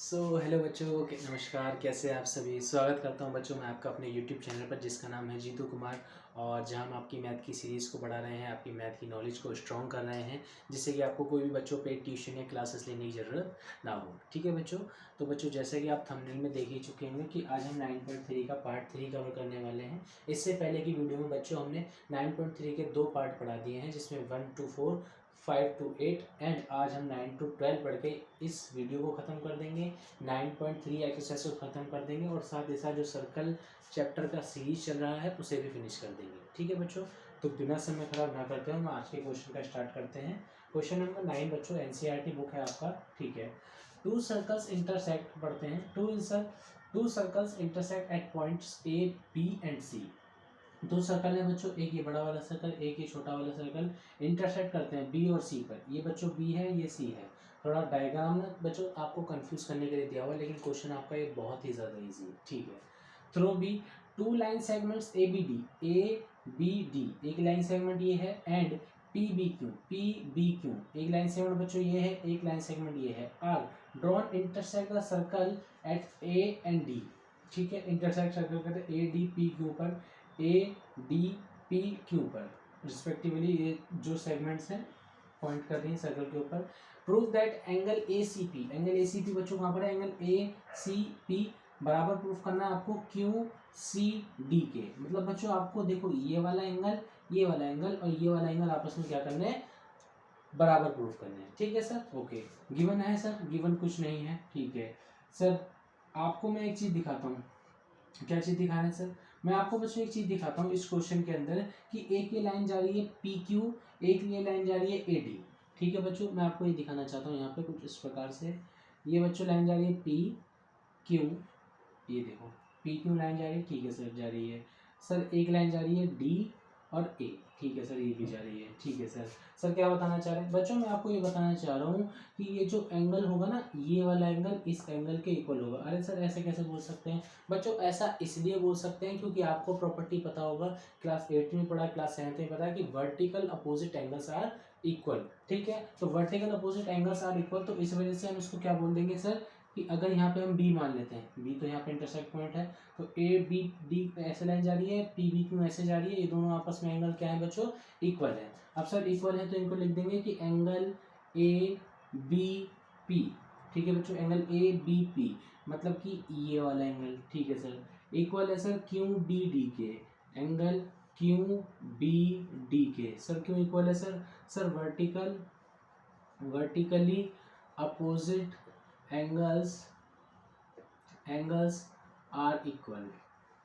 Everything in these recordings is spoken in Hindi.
हेलो बच्चों नमस्कार। कैसे हैं आप सभी। स्वागत करता हूं बच्चों मैं आपका अपने यूट्यूब चैनल पर जिसका नाम है जीतू कुमार। और जहां हम आपकी मैथ की सीरीज़ को बढ़ा रहे हैं, आपकी मैथ की नॉलेज को स्ट्रॉन्ग कर रहे हैं, जिससे कि आपको कोई भी बच्चों पे ट्यूशन या क्लासेस लेने की ज़रूरत ना हो। ठीक है बच्चों। तो बच्चों जैसे कि आप थंबनेल में देख ही चुके होंगे कि आज हम 9.3 का पार्ट 3 कवर करने वाले हैं। इससे पहले की वीडियो में बच्चों हमने 9.3 के 2 पार्ट पढ़ा दिए हैं, जिसमें 1 to 4, 5 to 8 एंड आज हम 9 to 12 पढ़ के इस वीडियो को ख़त्म कर देंगे। 9.3 एक्सरसाइज को ख़त्म कर देंगे और साथ ही साथ जो सर्कल चैप्टर का सीरीज चल रहा है उसे भी फिनिश कर देंगे। ठीक है बच्चों। तो बिना समय खराब ना करते हुए हम आज के क्वेश्चन का स्टार्ट करते हैं। क्वेश्चन नंबर 9 बच्चों एनसीईआरटी बुक है आपका। ठीक है। टू सर्कल्स इंटरसेक्ट पढ़ते हैं। Two circles intersect at points A B and C. दो सर्कल है बच्चों, एक ये बड़ा वाला सर्कल, एक ये छोटा वाला सर्कल इंटरसेक्ट करते हैं बी और सी पर। ये बच्चों बी है, ये सी है। थोड़ा डायग्राम ना बच्चों आपको कंफ्यूज करने के लिए दिया हुआ है, लेकिन क्वेश्चन आपका ये बहुत ही ज़्यादा इजी है। ठीक है। Through B two line segments A B D, एक लाइन सेगमेंट ये है, एंड पी बी क्यू, एक लाइन सेगमेंट बच्चों ये है, एक लाइन सेगमेंट ये है। Are drawn intersect the circle at A and D. ठीक है। इंटरसेक्ट सर्कल करते ए डी पी क्यू पर, ए डी पी क्यू पर रिस्पेक्टिवली ये जो सेगमेंट्स हैं पॉइंट कर रही हैं सर्कल के ऊपर। Prove that angle A C P बच्चों कहाँ पर है, एंगल ए सी पी बराबर प्रूफ करना है आपको क्यू सी डी के। मतलब बच्चों आपको देखो ये वाला एंगल और ये वाला एंगल आपस में क्या करने हैं, बराबर प्रूफ करने हैं। ठीक है सर। ओके। गिवन है सर, गिवन कुछ नहीं है। ठीक है सर। आपको मैं एक चीज़ दिखाता हूँ। क्या चीज़ दिखा रहे हैं सर, मैं आपको बच्चों एक चीज़ दिखाता हूँ इस क्वेश्चन के अंदर कि एक ये लाइन जा रही है पी क्यू, एक ये लाइन जा रही है ए डी। ठीक है बच्चों, मैं आपको ये दिखाना चाहता हूँ यहाँ पे कुछ इस प्रकार से। ये बच्चों लाइन जा रही है पी क्यू, ये देखो पी क्यू लाइन जा रही है। ठीक है सर, जा रही है सर। एक लाइन जा रही है डी और ए। ठीक है सर, ये भी जा रही है। ठीक है सर। सर क्या बताना चाह रहे हैं बच्चों, मैं आपको ये बताना चाह रहा हूँ कि ये जो एंगल होगा ना, ये वाला एंगल इस एंगल के इक्वल होगा। अरे सर ऐसे कैसे बोल सकते हैं बच्चों, ऐसा इसलिए बोल सकते हैं क्योंकि आपको प्रॉपर्टी पता होगा, क्लास 8 में पढ़ा, क्लास 7 में पता है कि vertical opposite angles are equal. ठीक है। तो vertical opposite angles are equal, तो इस वजह से हम इसको क्या बोल देंगे सर कि अगर यहाँ पे हम बी मान लेते हैं, बी तो यहाँ पे इंटरसेक्ट पॉइंट है, तो ए बी डी ऐसे लाइन जा रही है, पी बी क्यू ऐसे जा रही है, ये दोनों आपस में एंगल क्या है बच्चों, इक्वल है। अब सर इक्वल है तो इनको लिख देंगे कि एंगल ए बी पी। ठीक है बच्चों, एंगल ए बी पी मतलब कि ये वाला एंगल। ठीक है सर। इक्वल है सर क्यू डी डी के, एंगल क्यू बी डी के। सर क्यों इक्वल है sir, sir vertically opposite angles are equal.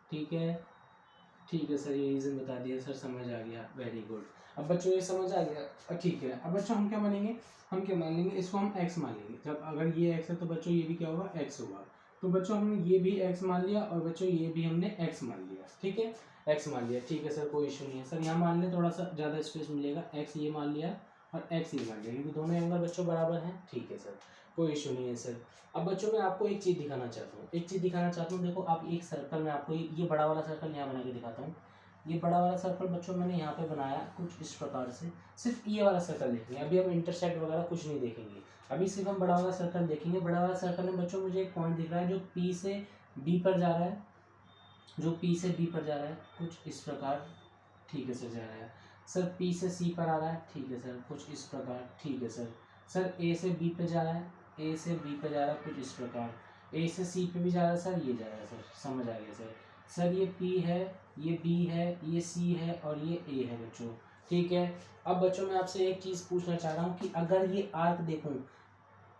ठीक है। ठीक है सर, ये रीज़न बता दिया सर, समझ आ गया। Very good. अब बच्चों ये समझ आ गया। ठीक है। अब बच्चों हम क्या मानेंगे, हम क्या मान लेंगे, इसको हम x मान लेंगे। जब अगर ये x है तो बच्चों ये भी क्या होगा, x होगा। तो बच्चों हमने ये भी x मान लिया और बच्चों ये भी हमने x मान लिया। ठीक है, x मान लिया। ठीक है सर, कोई इशू नहीं है सर। यहाँ मान लें, थोड़ा सा ज़्यादा स्पेस मिलेगा। x ये मान लिया और x ये मान लिया, क्योंकि दोनों एंगल बच्चों बराबर हैं। ठीक है सर, कोई इशू नहीं है सर। अब बच्चों मैं आपको एक चीज़ दिखाना चाहता हूँ। देखो आप एक सर्कल में आपको ये बड़ा वाला सर्कल यहाँ बना के दिखाता हूँ। ये बड़ा वाला सर्कल बच्चों मैंने यहाँ पे बनाया कुछ इस प्रकार से। सिर्फ ये वाला सर्कल देखेंगे, अभी हम इंटरसेक्ट वगैरह कुछ नहीं देखेंगे। अभी सिर्फ हम बड़ा वाला सर्कल देखेंगे। बड़ा वाला सर्कल में बच्चों मुझे एक पॉइंट दिख रहा है जो पी से बी पर जा रहा है, कुछ इस प्रकार। ठीक है सर, जा रहा है सर। पी से सी पर आ रहा है। ठीक है सर, कुछ इस प्रकार। ठीक है सर। सर ए से बी पे जा रहा है, कुछ इस प्रकार। ए से सी पे भी जा रहा है सर, ये जा रहा है सर। समझ आ गया सर। सर ये पी है, ये बी है, ये सी है और ये ए है बच्चों। ठीक है। अब बच्चों मैं आपसे एक चीज़ पूछना चाह रहा हूँ कि अगर ये आर्क देखूँ,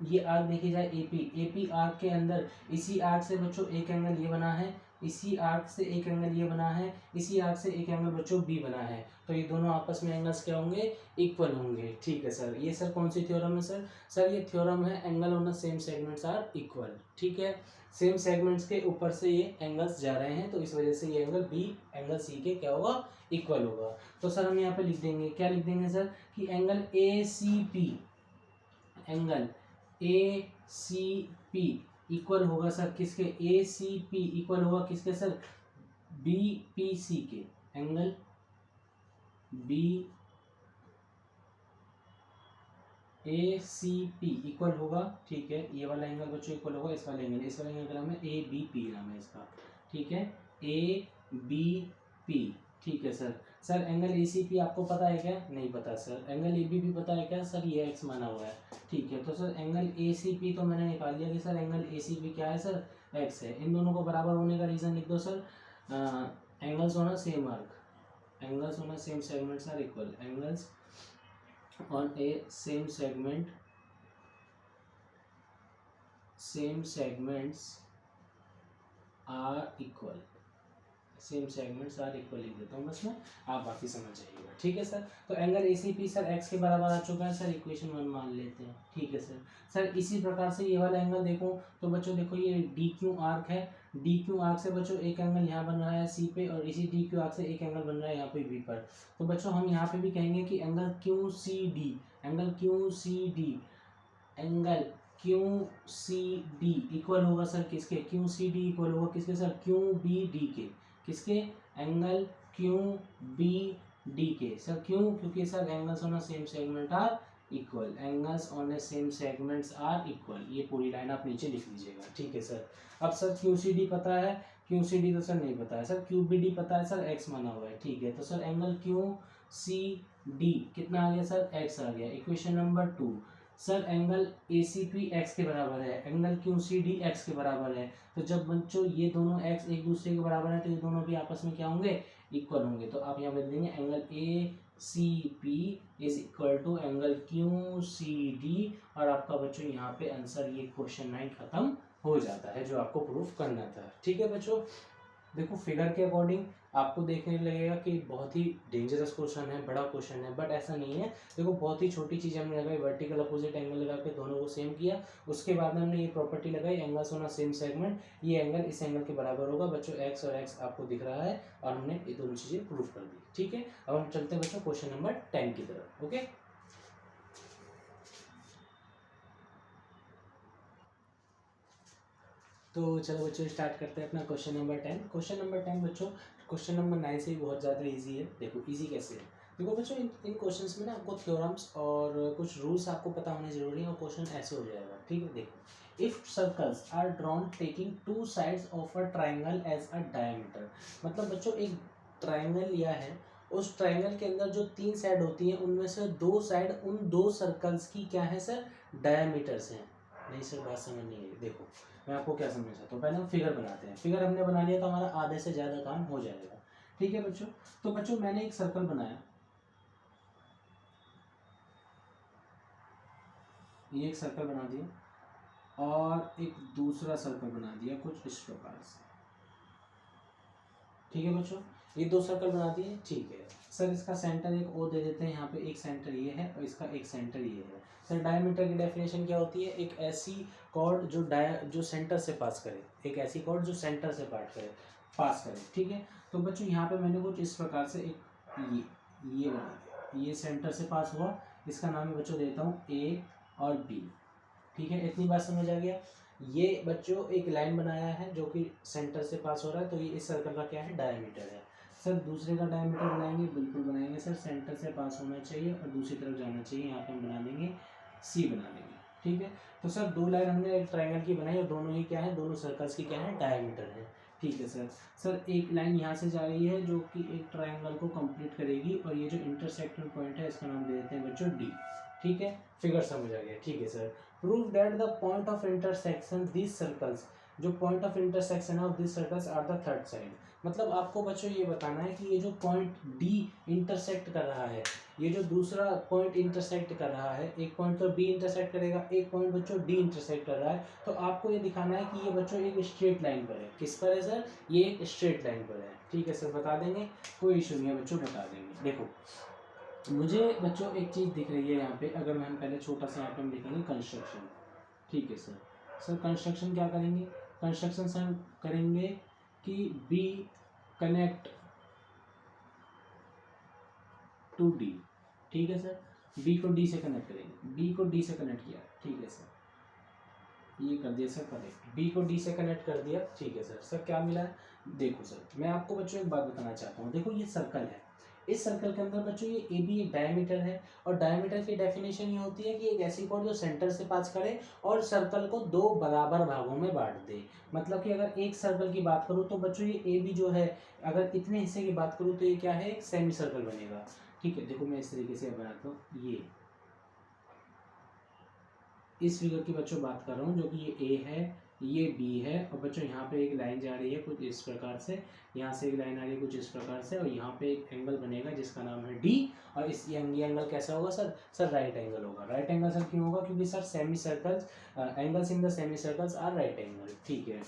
ये आर्क देखी जाए एपी आर्क के अंदर, इसी आर्क से बच्चों एक एंगल ये बना है, इसी आर्क से एक एंगल ये बना है, इसी आर्क से एक एंगल बच्चों बी बना है, तो ये दोनों आपस में एंगल्स क्या होंगे, इक्वल होंगे। ठीक है सर। ये सर कौन सी थ्योरम है सर, सर ये थ्योरम है angle on the same segments are equal. ठीक है। सेम सेगमेंट्स के ऊपर से ये एंगल्स जा रहे हैं, तो इस वजह से ये एंगल बी एंगल सी के क्या होगा, इक्वल होगा। तो सर हम यहाँ पे लिख देंगे, क्या लिख देंगे सर कि angle A C P equal होगा सर किसके, ए सी पी इक्वल होगा किसके सर, बी पी सी के। एंगल बी ए सी पी इक्वल होगा, ठीक है, ये वाला एंगल बच्चों इक्वल होगा इस वाले एंगल का नाम है ए बी पी नाम है इसका, ठीक है, ए बी पी, ठीक है sir. Sir angle A C P आपको पता है क्या? नहीं पता sir. Angle A B P पता है क्या सर? ये एक्स माना हुआ है, ठीक है। तो sir angle A C P तो मैंने निकाल लिया कि sir angle A C P क्या है सर? एक्स है। इन दोनों को बराबर होने का रीज़न लिख दो सर, एंगल्स होना सेम आर्क, एंगल्स होना same segments are equal, angles on a same segments are equal, same segments are equal लिख देता हूँ बस मैं, आप बाकी समझ जाइएगा, ठीक है सर। तो angle A C P sir X के बराबर आ चुका है सर, इक्वेशन 1 मान लेते हैं, ठीक है सर। सर इसी प्रकार से ये वाला एंगल देखो तो बच्चों देखो ये डी क्यू आर्क है, डी क्यू आर्क से बच्चों एक एंगल यहाँ बन रहा है सी पे, और इसी डी क्यू आर्क से एक एंगल बन रहा है यहाँ पे बी पर। तो बच्चों हम यहाँ पे भी कहेंगे कि angle Q C D, angle Q C D, angle Q C D equal होगा सर किसके? क्यू सी डी इक्वल होगा किसके सर? क्यू बी डी के, किसके? एंगल क्यू बी डी के सर। क्यों? क्योंकि sir angles on a same segment are equal, angles on a same segments are equal, ये पूरी लाइन आप नीचे लिख लीजिएगा, ठीक है सर। अब सर क्यू सी डी पता है, क्यू सी डी तो सर नहीं पता है सर, क्यू बी डी पता है सर, एक्स माना हुआ है, ठीक है। तो sir angle Q C D कितना आ गया सर? एक्स आ गया। Equation number 2, sir angle A C P X के बराबर है, angle Q C D X के बराबर है। तो जब बच्चों ये दोनों एक्स एक दूसरे के बराबर है तो ये दोनों भी आपस में क्या होंगे? इक्वल होंगे। तो आप यहाँ पे देंगे angle A C P is equal to angle Q C D, और आपका बच्चों यहाँ पे आंसर ये क्वेश्चन 9 खत्म हो जाता है जो आपको प्रूफ करना था, ठीक है बच्चों। देखो फिगर के अकॉर्डिंग आपको देखने लगेगा कि बहुत ही डेंजरस क्वेश्चन है, बड़ा क्वेश्चन है, बट ऐसा नहीं है। देखो बहुत ही छोटी चीज़ हमने लगाई, वर्टिकल अपोजिट एंगल लगा के दोनों को सेम किया, उसके बाद में हमने ये प्रॉपर्टी लगाई angles on a same segment, ये एंगल इस एंगल के बराबर होगा बच्चों, एक्स और एक्स आपको दिख रहा है, और हमने ये दोनों चीज़ें प्रूफ कर दी, ठीक है। अब हम चलते हैं बच्चों क्वेश्चन नंबर 10 की तरफ, ओके। तो चलो बच्चों स्टार्ट करते हैं अपना क्वेश्चन नंबर 10। क्वेश्चन नंबर 10 बच्चों क्वेश्चन नंबर 9 से बहुत ज़्यादा इजी है। देखो इजी कैसे है, देखो बच्चों इन क्वेश्चंस में ना आपको थ्योरम्स और कुछ रूल्स आपको पता होने जरूरी है, और क्वेश्चन ऐसे हो जाएगा, ठीक है। देखो if circles are drawn taking two sides of a triangle as a diameter, मतलब बच्चों एक ट्राइंगल लिया है, उस ट्राइंगल के अंदर जो 3 साइड होती हैं उनमें से 2 साइड उन 2 सर्कल्स की क्या है सर? डायमीटर्स हैं। नहीं सर बात समझ नहीं आई। देखो मैं आपको क्या समझ सकता हूँ, पहले हम फिगर बनाते हैं। फिगर हमने बना लिया तो हमारा आधे से ज़्यादा काम हो जाएगा, ठीक है बच्चों। तो बच्चों मैंने एक सर्कल बनाया, ये एक सर्कल बना दिया, और एक दूसरा सर्कल बना दिया कुछ इस प्रकार से, ठीक है बच्चों। ये 2 सर्कल बना दिए, ठीक है सर। इसका सेंटर एक ओ दे देते हैं, यहाँ पे एक सेंटर ये है और इसका एक सेंटर ये है। सर डायमीटर की डेफिनेशन क्या होती है? एक ऐसी कॉर्ड जो सेंटर से पास करे, एक ऐसी कॉर्ड जो सेंटर से पास करे, ठीक है। तो बच्चों यहाँ पे मैंने कुछ इस प्रकार से एक ये बना दिया, ये सेंटर से पास हुआ, इसका नाम है बच्चों देता हूँ ए और बी, ठीक है। इतनी बात समझ आ गया। ये बच्चों एक लाइन बनाया है जो कि सेंटर से पास हो रहा है, तो ये इस सर्कल का क्या है? डायमीटर है। सर दूसरे का डायमीटर बनाएंगे, बिल्कुल बनाएंगे सर, सेंटर से पास होना चाहिए और दूसरी तरफ जाना चाहिए, यहाँ पे हम बना देंगे सी बना देंगे, ठीक है। तो सर 2 लाइन हमने एक ट्राइंगल की बनाई और दोनों ही क्या है? दोनों सर्कल्स की क्या है? डायमीटर है, ठीक है सर। सर एक लाइन यहाँ से जा रही है जो कि एक ट्राइंगल को कंप्लीट करेगी, और ये जो इंटरसेक्शन पॉइंट है इसका नाम दे देते हैं बच्चों डी, ठीक है। फिगर समझ आ गया, ठीक है sir. Prove that the point of intersection this circles, जो पॉइंट ऑफ इंटरसेक्शन है of this circles are the third side, मतलब आपको बच्चों ये बताना है कि ये जो पॉइंट डी इंटरसेक्ट कर रहा है, ये जो दूसरा पॉइंट इंटरसेक्ट कर रहा है, एक पॉइंट तो बी इंटरसेक्ट करेगा, एक पॉइंट बच्चों डी इंटरसेक्ट कर रहा है, तो आपको ये दिखाना है कि ये बच्चों एक स्ट्रेट लाइन पर है। किस पर है सर? ये एक स्ट्रेट लाइन पर है, ठीक है सर। बता देंगे, कोई इशू नहीं है बच्चों, बता देंगे। देखो मुझे बच्चों एक चीज़ दिख रही है यहाँ पे, अगर हम पहले छोटा सा यहाँ पे हम लिखेंगे कंस्ट्रक्शन, ठीक है सर। सर कंस्ट्रक्शन क्या करेंगे? कंस्ट्रक्शन सर करेंगे कि बी कनेक्ट टू डी, ठीक है सर। बी को डी से कनेक्ट करेंगे, बी को डी से कनेक्ट किया, ठीक है सर, ये कर दिया सर कनेक्ट, बी को डी से कनेक्ट कर दिया, ठीक है सर। सर क्या मिला है? देखो सर मैं आपको बच्चों एक बात बताना चाहता हूँ, देखो ये सर्कल है, इस सर्कल के अंदर बच्चों ये ए बी एक डायमीटर है, और डायमीटर की डेफिनेशन ये होती है कि एक ऐसी कॉर्ड जो सेंटर से पास करे और सर्कल को दो बराबर भागों में बांट दे। मतलब कि अगर एक सर्कल की बात करूँ तो बच्चों ये ए बी जो है, अगर इतने हिस्से की बात करूँ तो ये क्या है, एक सेमी सर्कल बनेगा। ठीक है, देखो मैं इस तरीके से बनाता हूँ, ये इस फिगर की बच्चों बात कर रहा हूँ, जो कि ये ए है, ये बी है, और बच्चों यहाँ पे एक लाइन जा रही है कुछ इस प्रकार से, यहाँ से एक लाइन आ रही है कुछ इस प्रकार से, और यहाँ पे एक एंगल बनेगा जिसका नाम है डी। और इस ये एंगल कैसा होगा सर? सर राइट एंगल होगा। राइट एंगल सर क्यों होगा? क्योंकि sir semicircles, angles in the semicircles are right angle. ठीक है,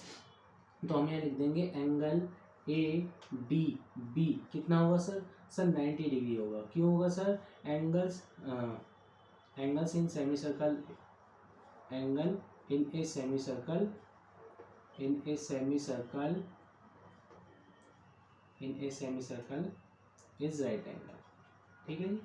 तो हम यहाँ लिख देंगे एंगल ए डी बी कितना होगा सर? सर 90 डिग्री होगा। क्यों होगा sir? Angles in semi circle, angle in a semi circle, in a semi circle, in a semi circle is right angle. ठीक है जी,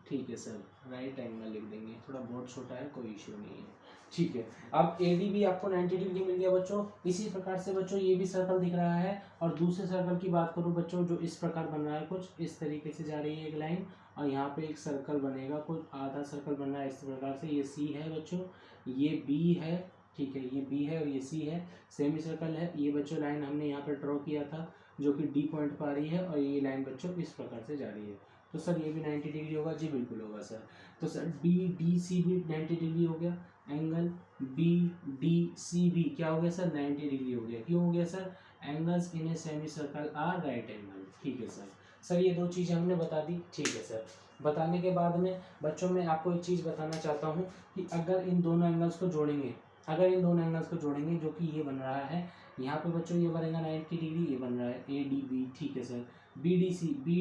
ठीक है सर, राइट एंगल लिख देंगे, थोड़ा बोर्ड छोटा है, कोई इश्यू नहीं है। ठीक है, अब ए डी भी आपको 90 डिग्री मिल गया बच्चों। इसी प्रकार से बच्चों ये भी सर्कल दिख रहा है, और दूसरे सर्कल की बात करूँ बच्चों, जो इस प्रकार बन रहा है, कुछ इस तरीके से जा रही है एक लाइन, और यहाँ पे एक सर्कल बनेगा, कुछ आधा सर्कल बन रहा है इस प्रकार से। ये सी है बच्चों, ये बी है, ठीक है, ये बी है और ये सी है, सेमी सर्कल है। ये बच्चों लाइन हमने यहाँ पर ड्रॉ किया था, जो कि डी पॉइंट पर आ रही है, और ये लाइन बच्चों इस प्रकार से जा रही है। तो सर ये भी 90 डिग्री होगा जी, बिल्कुल होगा सर। तो सर बी डी सी भी 90 डिग्री हो गया, एंगल बी डी सी भी क्या हो गया सर? 90 डिग्री हो गया। क्यों हो गया sir? Angles in a semicircle are right angle. ठीक है सर। सर ये दो चीज़ें हमने बता दी। ठीक है सर, बताने के बाद में बच्चों मैं आपको एक चीज़ बताना चाहता हूँ कि अगर इन दोनों एंगल्स को जोड़ेंगे, अगर इन दोनों एंगल्स को जोड़ेंगे, जो कि ये बन रहा है यहाँ पे बच्चों, ये बनेगा 90 डिग्री, ये बन रहा है ए डी बी। ठीक है सर, बी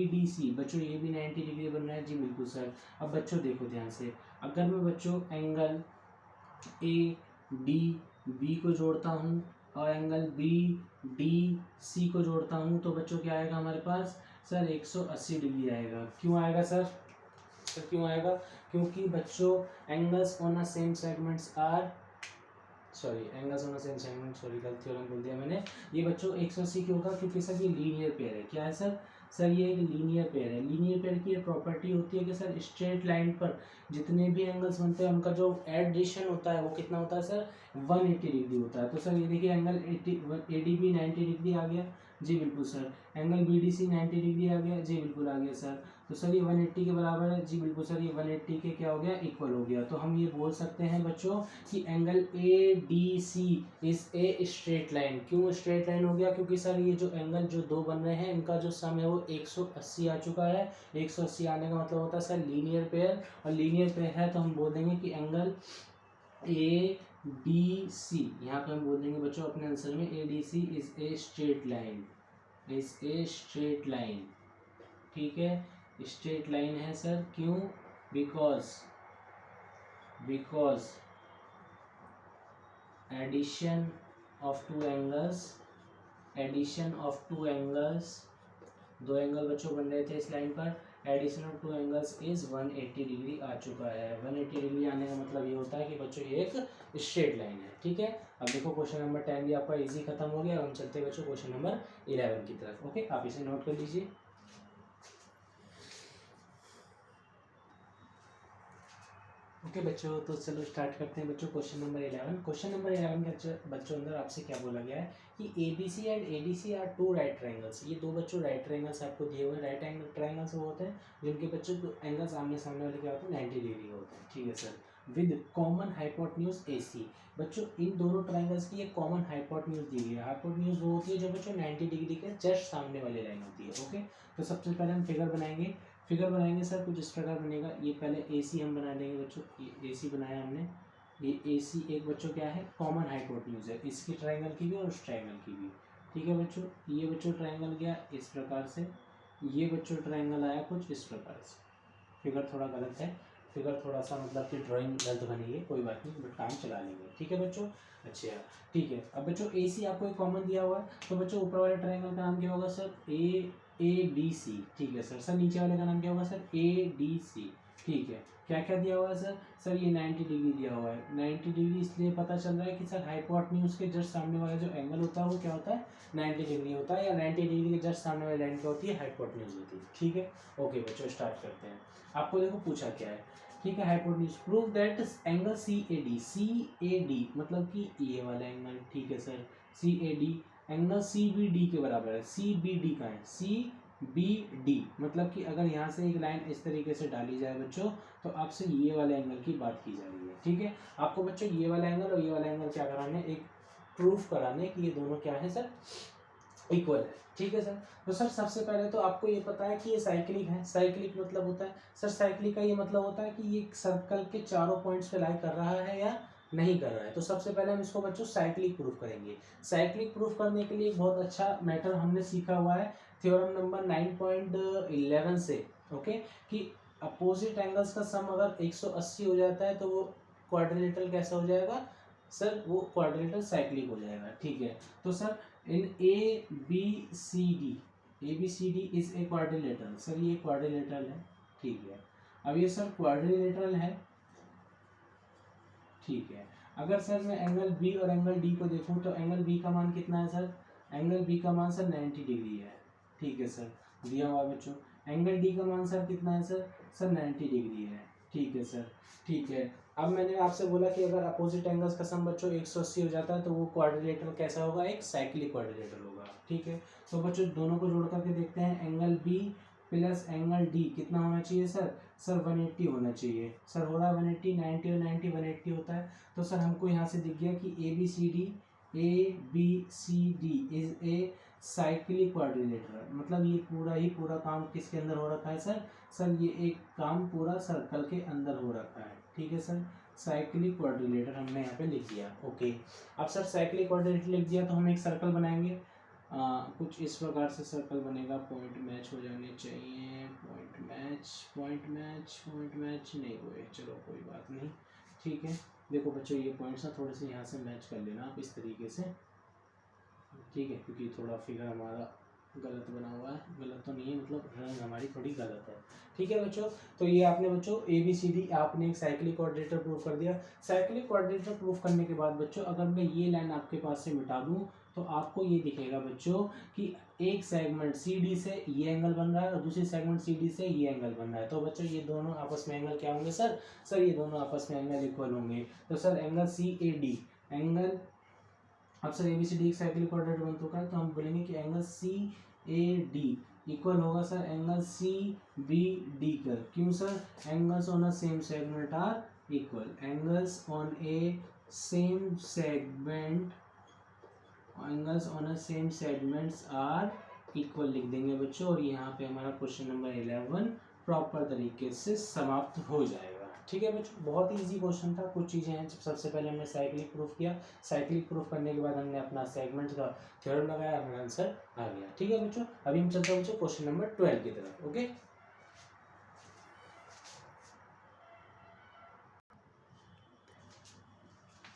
डी सी बच्चों ये भी 90 डिग्री बन रहा है जी, बिल्कुल सर। अब बच्चों देखो ध्यान से, अगर मैं बच्चों एंगल ए डी बी को जोड़ता हूँ और एंगल बी डी सी को जोड़ता हूँ, तो बच्चों क्या आएगा हमारे पास? सर 180 डिग्री आएगा। क्यों आएगा सर? सर क्यों आएगा? क्योंकि बच्चों angles on a same segments are, sorry angles on the same segment, sorry गलत थ्योरम बोल दिया मैंने। ये बच्चों 180 क्यों होगा? क्योंकि सर ये लीनियर पेयर है। क्या है सर? सर ये एक लीनियर पेयर है। लीनियर पेयर की ये प्रॉपर्टी होती है कि सर स्ट्रेट लाइन पर जितने भी एंगल्स बनते हैं उनका जो एडिशन होता है वो कितना होता है सर? 180 डिग्री होता है। तो सर ये देखिए angle A D B 90 degree आ गया जी, बिल्कुल sir. Angle B D C 90 degree आ गया जी, बिल्कुल आ गया सर। तो सर ये 180 के बराबर है जी, बिल्कुल सर। ये 180 के क्या हो गया? इक्वल हो गया। तो हम ये बोल सकते हैं बच्चों कि angle A D C is a straight line. क्यों स्ट्रेट लाइन हो गया? क्योंकि सर ये जो एंगल जो दो बन रहे हैं इनका जो सम है वो 180 आ चुका है। 180 आने का मतलब होता है सर लीनियर पेयर, और लीनियर पेयर है तो हम बोल देंगे कि एंगल ए डी सी, यहाँ पे हम बोल देंगे बच्चों अपने आंसर में A D C is a straight line, is a straight line. ठीक है, स्ट्रेट लाइन है सर। क्यों? Because addition of two angles, addition of two angles, दो एंगल बच्चों बन रहे थे इस लाइन पर, addition of two angles is 180 degree आ चुका है। 180 डिग्री आने का मतलब ये होता है कि बच्चों ये एक स्ट्रेट लाइन है। ठीक है, अब देखो क्वेश्चन नंबर 10 भी आपका इजी खत्म हो गया। हम चलते हैं बच्चों क्वेश्चन नंबर 11 की तरफ। ओके, आप इसे नोट कर लीजिए। ओके बच्चों, तो चलो स्टार्ट करते हैं बच्चों क्वेश्चन नंबर 11। क्वेश्चन नंबर 11 के बच्चों अंदर आपसे क्या बोला गया है कि A B C and A D C are two right triangles. ये दो बच्चों राइट ट्रायंगल्स आपको दिए हुए हैं। राइट एंगल ट्रायंगल्स वो होते हैं जिनके बच्चों एंगल्स आमने सामने वाले क्या होते हैं? 90 डिग्री होते हैं। ठीक है sir, with common hypotenuse A सी। बच्चों इन दोनों ट्रायंगल्स की एक कॉमन हाइपोटेन्यूज दी गई है। हाइपोटेन्यूज वो होती है जो बच्चों 90 डिग्री के जस्ट सामने वाली लाइन होती है। ओके, तो सबसे पहले हम फिगर बनाएंगे। फिगर बनाएंगे सर कुछ इस प्रकार बनेगा। ये पहले ए सी हम बना देंगे बच्चों। ये ए सी बनाया हमने। ये ए सी एक बच्चों क्या है? कॉमन हाइपोटेन्यूज है, इसकी ट्रायंगल की भी और उस ट्रायंगल की भी। ठीक है बच्चों, ये बच्चों ट्रायंगल गया इस प्रकार से, ये बच्चों ट्रायंगल आया कुछ इस प्रकार से। फिगर थोड़ा गलत है, फिगर थोड़ा सा मतलब कि ड्राइंग गलत बनी है, कोई बात नहीं, बट काम चला लेंगे। ठीक है बच्चों, अच्छा ठीक है। अब बच्चों ए सी आपको एक कॉमन दिया हुआ है, तो बच्चों ऊपर वाले ट्रायंगल का नाम क्या होगा सर? ए डी सी। ठीक है सर। नीचे वाले का नाम क्या होगा सर? ए डी सी। ठीक है, क्या क्या दिया हुआ है सर? सर ये 90 डिग्री दिया हुआ है। 90 डिग्री इसलिए पता चल रहा है कि सर हाइपोटेन्यूज के जस्ट सामने वाला जो एंगल होता है वो क्या होता है? 90 डिग्री होता है, या 90 डिग्री के जस्ट सामने वाली लाइन क्या होती है? हाइपोटेन्यूज होती है। ठीक है, ओके बच्चों स्टार्ट करते हैं। आपको देखो पूछा क्या है, ठीक है, hypotenuse prove that angle C A D मतलब कि ये वाला एंगल, ठीक है sir, C A D angle C B D के बराबर है। सी बी डी का है, सी बी डी मतलब कि अगर यहाँ से एक लाइन इस तरीके से डाली जाए बच्चों, तो आपसे ये वाले एंगल की बात की जा रही है। ठीक है, आपको बच्चों ये वाला एंगल और ये वाला एंगल क्या कराने, एक प्रूफ कराने कि ये दोनों क्या है सर? इक्वल है। ठीक है सर, तो सर सबसे पहले तो आपको ये पता है कि ये साइक्लिक है। साइक्लिक मतलब होता है सर, साइक्लिक का ये मतलब होता है कि ये सर्कल के चारों पॉइंट्स पे लाई कर रहा है या नहीं कर रहा है। तो सबसे पहले हम इसको बच्चों साइक्लिक प्रूफ करेंगे। साइक्लिक प्रूफ करने के लिए एक बहुत अच्छा मैटर हमने सीखा हुआ है थ्योरम नंबर 9.11 से, ओके, कि अपोजिट एंगल्स का सम अगर 180 हो जाता है तो वो क्वाड्रिलेटरल कैसा हो जाएगा सर? वो क्वाड्रिलेटरल साइक्लिक हो जाएगा। ठीक है, तो sir in A B C D is a quadrilateral, sir ये क्वाड्रिलेटरल है। ठीक है, अब ये सर क्वाड्रिलेटरल है। ठीक है, अगर सर मैं एंगल बी और एंगल डी को देखूं तो एंगल बी का मान कितना है सर? एंगल बी का मान सर 90 डिग्री है। ठीक है सर, दिया हुआ बच्चों। एंगल डी का मान सर कितना है सर? सर 90 डिग्री है। ठीक है सर, ठीक है। अब मैंने आपसे बोला कि अगर अपोजिट एंगल्स का सम बच्चों 180 हो जाता है तो वो क्वाड्रिलेटरल कैसा होगा? एक साइक्लिक क्वाड्रिलेटरल होगा। ठीक है, तो बच्चों दोनों को जोड़ करके देखते हैं। Angle B plus angle D कितना होना चाहिए सर? सर 180 होना चाहिए। सर हो रहा है 180, 90 और 90 180 होता है। तो सर हमको यहाँ से दिख गया कि A B C D is a cyclic quadrilateral. मतलब ये पूरा काम किसके अंदर हो रखा है सर? सर ये एक काम पूरा सर्कल के अंदर हो रखा है। ठीक है सर, साइक्लिक क्वाड्रिलेटर हमने यहाँ पे लिख दिया। ओके, अब सर साइक्लिक क्वाड्रिलेटर लिख दिया तो हम एक सर्कल बनाएंगे। कुछ इस प्रकार से सर्कल बनेगा। पॉइंट मैच हो जाने चाहिए। पॉइंट मैच नहीं हुए, चलो कोई बात नहीं। ठीक है, देखो बच्चों ये पॉइंट्स ना थोड़े से यहाँ से मैच कर लेना आप इस तरीके से। ठीक है, क्योंकि थोड़ा फिगर हमारा गलत बना हुआ है, गलत तो नहीं है, मतलब रंग हमारी थोड़ी गलत है। ठीक है बच्चों, तो ये आपने बच्चों ए बी सी डी आपने एक साइक्लिक कोऑर्डिनेटर प्रूफ कर दिया। साइक्लिक कोऑर्डिनेटर प्रूफ करने के बाद बच्चों अगर मैं ये लाइन आपके पास से मिटा दूं तो आपको ये दिखेगा बच्चों कि एक सेगमेंट सी डी से ये एंगल बन रहा है और दूसरी सेगमेंट सी डी से ये एंगल बन रहा है। तो बच्चों ये दोनों आपस में एंगल क्या होंगे सर? सर ये दोनों आपस में एंगल इक्वल होंगे। तो sir angle C A D angle, अब sir A B C D एक साइक्लिक कोऑर्डिनेटर बन चुका है तो हम बोलेंगे कि angle C A D equal होगा sir angle C B D कर। क्यों sir? Angles on a same segment are equal. Angles on a same segment, angles on a same segments are equal लिख देंगे बच्चों। और यहाँ पे हमारा क्वेश्चन नंबर 11 प्रॉपर तरीके से समाप्त हो जाएगा। ठीक है बच्चों, बहुत ही इजी क्वेश्चन था। कुछ चीज़ें हैं, सबसे पहले हमने साइक्लिक प्रूफ किया। साइक्लिक प्रूफ करने के बाद हमने अपना सेगमेंट का थ्योरम लगाया, हमारा आंसर आ गया। ठीक है बच्चों, अभी हम चलते हैं बच्चों क्वेश्चन नंबर 12 की तरफ। ओके,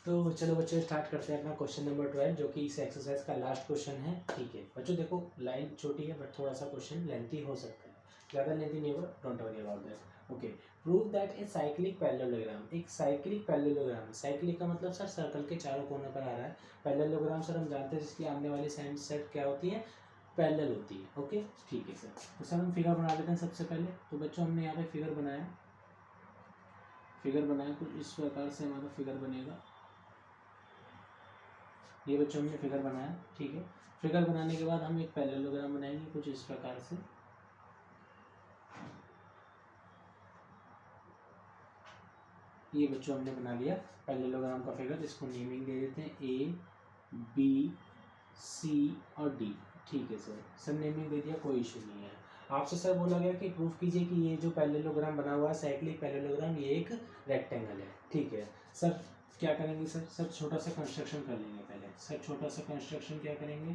तो चलो बच्चों स्टार्ट करते हैं अपना क्वेश्चन नंबर 12 जो कि इस एक्सरसाइज का लास्ट क्वेश्चन है। ठीक है बच्चों, देखो लाइन छोटी है बट थोड़ा सा क्वेश्चन लेंथी हो सकता है, ज़्यादा लेंथी नहीं होगा, don't worry about that. Okay, prove that a cyclic parallelogram, एक साइक्लिक पैरेललोग्राम, साइक्लिक का मतलब सर सर्कल के चारों कोनों पर आ रहा है। पैरेललोग्राम सर हम जानते हैं जिसकी आमने वाली साइड सेट क्या होती है? पैरेलल होती है। ओके, ठीक है सर, तो सर हम फिगर बना लेते हैं सबसे पहले। तो बच्चों हमने यहाँ पे फिगर बनाया कुछ इस प्रकार से हमारा फिगर बनेगा। ये बच्चों हमने फिगर बनाया। ठीक है, फिगर बनाने के बाद हम एक पैरेललोग्राम बनाएंगे कुछ इस प्रकार से। ये बच्चों हमने बना लिया पैरेललोग्राम का फिगर। इसको नेमिंग दे देते हैं ए बी सी और डी। ठीक है सर, सर नेमिंग दे दिया, कोई इशू नहीं है। आपसे सर बोला गया कि प्रूफ कीजिए कि ये जो पैरेललोग्राम बना हुआ है साइक्लिक पैरेललोग्राम ये एक रेक्टेंगल है। ठीक है सर, क्या करेंगे सर? सर छोटा सा कंस्ट्रक्शन कर लेंगे पहले। सर छोटा सा कंस्ट्रक्शन क्या करेंगे?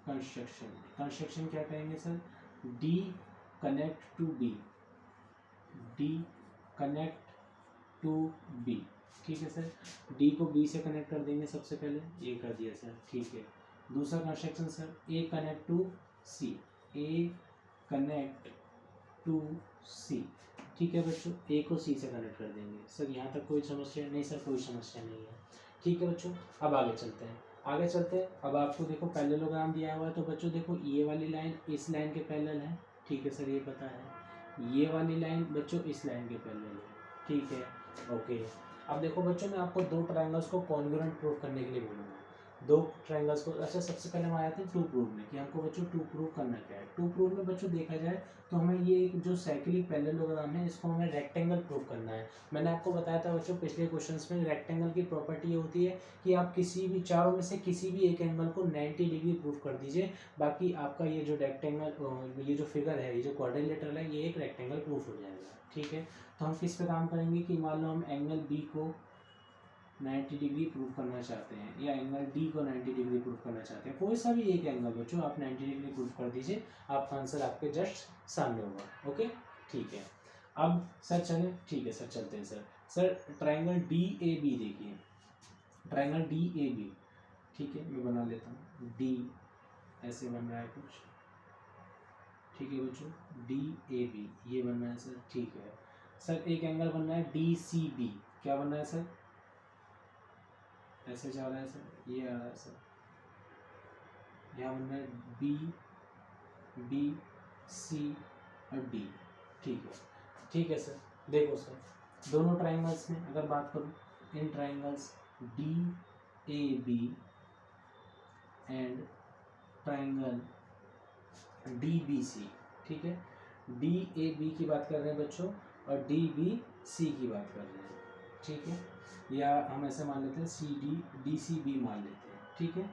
कंस्ट्रक्शन क्या करेंगे sir? D connect to B, D connect to B. ठीक है सर, डी को बी से कनेक्ट कर देंगे सबसे पहले, ये कर दिया सर। ठीक है, दूसरा construction sir A connect to C, A connect to C. ठीक है बच्चों, ए को सी से कनेक्ट कर देंगे। सर यहाँ तक कोई समस्या नहीं? सर कोई समस्या नहीं है। ठीक है बच्चों, अब आगे चलते हैं। आगे चलते हैं, अब आपको देखो पैरेललोग्राम दिया हुआ है, तो बच्चों देखो ये वाली लाइन इस लाइन के पैरेलल है। ठीक है सर, ये पता है। ये वाली लाइन बच्चों इस लाइन के पैरेलल है। ठीक है, ओके। अब देखो बच्चों, मैं आपको दो ट्रायंगल्स को कॉन्ग्रुएंट प्रूव करने के लिए बोलूँगा। दो ट्रायंगल्स को, अच्छा सबसे पहले हम आए थे टू प्रूव में, कि हमको बच्चों टू प्रूव करना क्या है। टू प्रूव में बच्चों देखा जाए तो हमें ये एक जो साइक्लिक पैरेललोग्राम है, इसको हमें रेक्टेंगल प्रूव करना है। मैंने आपको बताया था बच्चों पिछले क्वेश्चंस में, रेक्टेंगल की प्रॉपर्टी ये होती है कि आप किसी भी चारों में से किसी भी एक एंगल को 90 डिग्री प्रूव कर दीजिए, बाकी आपका ये जो रेक्टेंगल, ये जो फिगर है, ये जो क्वाड्रिलेटरल है, ये एक रेक्टेंगल प्रूफ हो जाएगा। ठीक है, तो हम किस पे काम करेंगे कि मान लो हम एंगल बी को 90 डिग्री प्रूव करना चाहते हैं, या एंगल डी को 90 डिग्री प्रूव करना चाहते हैं। कोई सा भी एक एंगल बच्चों आप 90 डिग्री प्रूव कर दीजिए, आपका आंसर आपके जस्ट सामने होगा। ओके, ठीक है। अब सर चलें, ठीक है सर, चलते हैं sir. Sir triangle D A B देखिए, ट्रायंगल डी ए बी, ठीक है मैं बना लेता हूँ। डी ऐसे बन रहा है कुछ, ठीक है बच्चों, डी ए बी ये बन रहा है सर। ठीक है सर, एक एंगल बन रहा है डी सी बी, क्या बन रहा है सर? ऐसे जा रहा है सर, ये आ रहा है सर, यहाँ बन रहा है बी बी सी और डी। ठीक है सर। देखो सर, दोनों ट्राइंगल्स में अगर बात करूँ, इन triangles D A B and triangle D B C, ठीक है, डी ए बी की बात कर रहे हैं बच्चों, और डी बी सी की बात कर रहे हैं। ठीक है, या हम ऐसे मान लेते हैं C D D C B मान लेते हैं। ठीक है,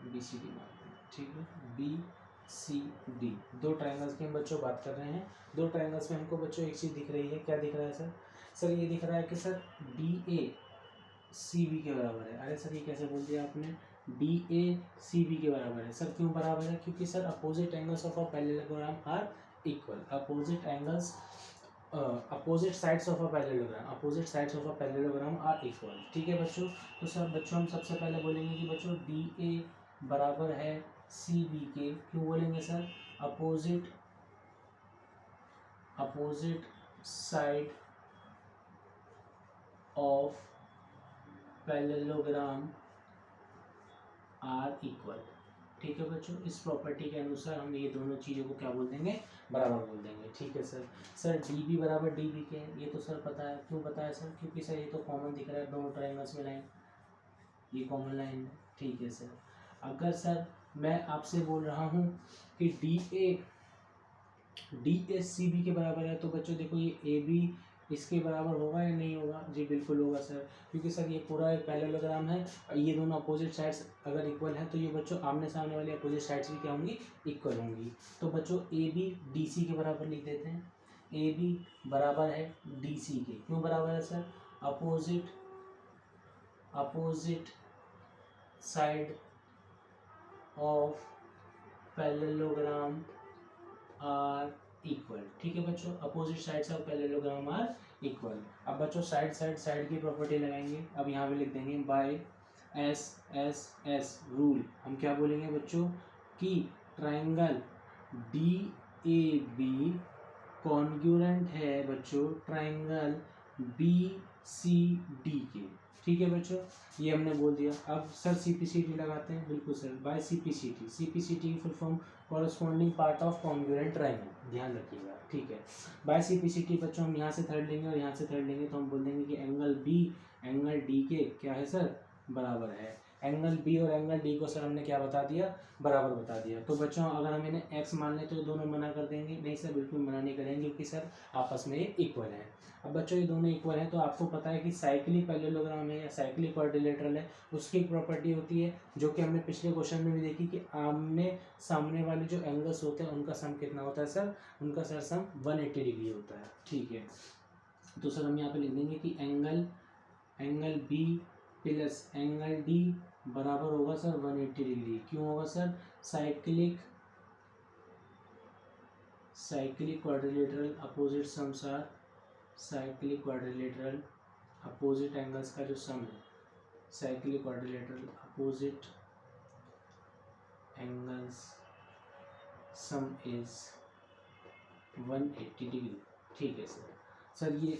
बी सी डी मान लेते हैं। ठीक है, बी सी डी, दो ट्रायंगल्स की हम बच्चों बात कर रहे हैं। दो ट्रायंगल्स में हमको बच्चों एक चीज़ दिख रही है, क्या दिख रहा है सर? सर ये दिख रहा है कि sir D A C B के बराबर है। अरे सर ये कैसे बोल दिया आपने? डी ए सी बी के बराबर है। सर क्यों बराबर है? क्योंकि sir opposite angles of a parallelogram are equal. Opposite angles, opposite sides of a parallelogram are equal. ठीक है बच्चों, तो सर बच्चों हम सबसे पहले बोलेंगे कि बच्चों डी ए बराबर है सी बी के। क्यों बोलेंगे sir? Opposite side of parallelogram are equal. ठीक है बच्चों, इस प्रॉपर्टी के अनुसार हम ये दोनों चीज़ों को क्या बोल देंगे? बराबर बोल देंगे। ठीक है सर। सर डी बी बराबर डी बी के, ये तो सर पता है। क्यों पता है सर? क्योंकि सर ये तो कॉमन दिख रहा है दोनों ट्रायंगल्स में लाइन, ये कॉमन लाइन है। ठीक है सर, अगर सर मैं आपसे बोल रहा हूँ कि डी ए सी बी के बराबर है, तो बच्चों देखो ये ए बी इसके बराबर होगा या नहीं होगा? जी बिल्कुल होगा सर, क्योंकि सर ये पूरा एक पैरेललोग्राम है, और ये दोनों अपोजिट साइड्स अगर इक्वल है, तो ये बच्चों आमने सामने वाली अपोजिट साइड्स भी क्या होंगी? इक्वल होंगी। तो बच्चों ए बी डी सी के बराबर लिख देते हैं। ए बी बराबर है डी सी के। क्यों बराबर है sir? Opposite side of parallelogram are equal. ठीक है बच्चों, opposite sides of parallelogram are equal. अब बच्चों साइड की प्रॉपर्टी लगाएंगे। अब यहाँ पे लिख देंगे बाय एस रूल। हम क्या बोलेंगे बच्चों कि triangle D A B congruent है बच्चों ट्रायंगल बी सी डी के। ठीक है बच्चों, ये हमने बोल दिया। अब सर CPCT लगाते हैं। बिल्कुल सर, बाय CPCT की full form corresponding part of congruent triangle, ध्यान रखिएगा। ठीक है, बाय CPCT बच्चों हम यहाँ से थर्ड लेंगे और यहाँ से थर्ड लेंगे, तो हम बोल देंगे कि एंगल बी एंगल डी के क्या है सर? बराबर है। एंगल बी और एंगल डी को सर हमने क्या बता दिया? बराबर बता दिया। तो बच्चों अगर हम इन्हें एक्स मान लें तो दोनों मना कर देंगे? नहीं सर, बिल्कुल मना नहीं करेंगे, क्योंकि सर आपस में ये इक्वल है। अब बच्चों ये दोनों इक्वल हैं, तो आपको पता है कि साइक्लिक पैरेललोग्राम है या साइक्लिक क्वाड्रिलेटरल है, उसकी एक प्रॉपर्टी होती है जो कि हमने पिछले क्वेश्चन में भी देखी, कि आमने सामने वाले जो एंगल्स होते हैं उनका सम कितना होता है सर? उनका सर सम 180 डिग्री होता है। ठीक है, तो सर हम यहाँ पे लिख देंगे कि angle B plus angle D बराबर होगा सर 180 डिग्री। क्यों होगा sir? Cyclic quadrilateral opposite sums are, cyclic quadrilateral opposite angles का जो सम है, cyclic quadrilateral opposite angles sum is 180 degree. ठीक है सर। सर ये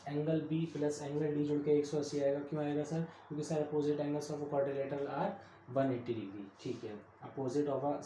angle B plus angle D जुड़ के 180 आएगा, क्यों आएगा सर? क्योंकि sir opposite angles of quadrilateral are 180 degree. ठीक है, opposite of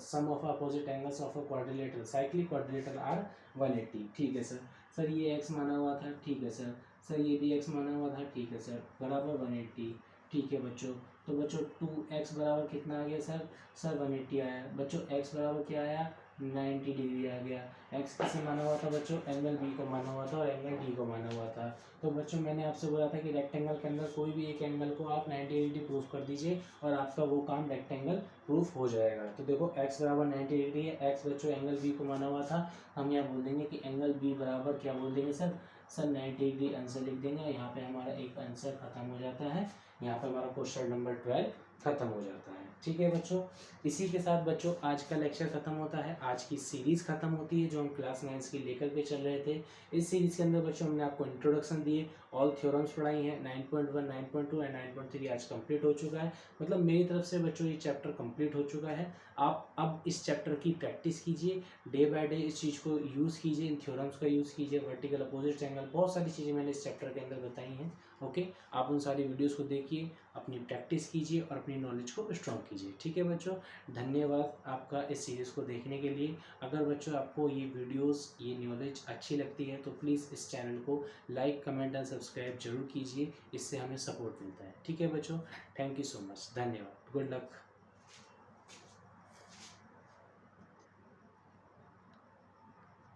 sum of opposite angles of a quadrilateral cyclic quadrilateral are 180। ठीक है सर। सर ये एक्स माना हुआ था, ठीक है सर। सर ये भी एक्स माना हुआ था, ठीक है सर, बराबर 180। ठीक है बच्चों, तो बच्चों 2x बराबर कितना आ गया सर? सर 180 आया। बच्चों x बराबर क्या आया? 90 डिग्री आ गया। x किसे माना हुआ था बच्चों? एंगल बी को माना हुआ था और एंगल डी को माना हुआ था। तो बच्चों मैंने आपसे बोला था कि रेक्टेंगल के अंदर कोई भी एक एंगल को आप 90 डिग्री प्रूफ कर दीजिए और आपका वो काम रेक्टेंगल प्रूफ हो जाएगा। तो देखो x बराबर 90 डिग्री है, x बच्चों एंगल बी को माना हुआ था। हम यहाँ बोल देंगे कि एंगल बी बराबर क्या बोल देंगे सर? सर 90 डिग्री आंसर लिख देंगे। यहाँ पे हमारा एक आंसर खत्म हो जाता है। यहाँ पे हमारा क्वेश्चन नंबर 12 खत्म हो जाता है। ठीक है बच्चों, इसी के साथ बच्चों आज का लेक्चर खत्म होता है, आज की सीरीज़ खत्म होती है जो हम क्लास 9 की लेकर के चल रहे थे। इस सीरीज़ के अंदर बच्चों हमने आपको इंट्रोडक्शन दिए, ऑल थ्योरम्स पढ़ाई हैं, 9.1, 9.2 एंड 9.3 आज कंप्लीट हो चुका है। मतलब मेरी तरफ से बच्चों ये चैप्टर कंप्लीट हो चुका है। आप अब इस चैप्टर की प्रैक्टिस कीजिए, डे बाय डे इस चीज़ को यूज़ कीजिए, इन थ्योरम्स का यूज़ कीजिए, वर्टिकल अपोजिट एंगल, बहुत सारी चीज़ें मैंने इस चैप्टर के अंदर बताई हैं। ओके, आप उन सारी वीडियोस को देखिए, अपनी प्रैक्टिस कीजिए और अपनी नॉलेज को स्ट्रॉन्ग कीजिए। ठीक है बच्चों, धन्यवाद आपका इस सीरीज़ को देखने के लिए। अगर बच्चों आपको ये वीडियोस, ये नॉलेज अच्छी लगती है तो प्लीज़ इस चैनल को लाइक, कमेंट एंड सब्सक्राइब जरूर कीजिए, इससे हमें सपोर्ट मिलता है। ठीक है बच्चों, थैंक यू सो मच, धन्यवाद, गुड लक।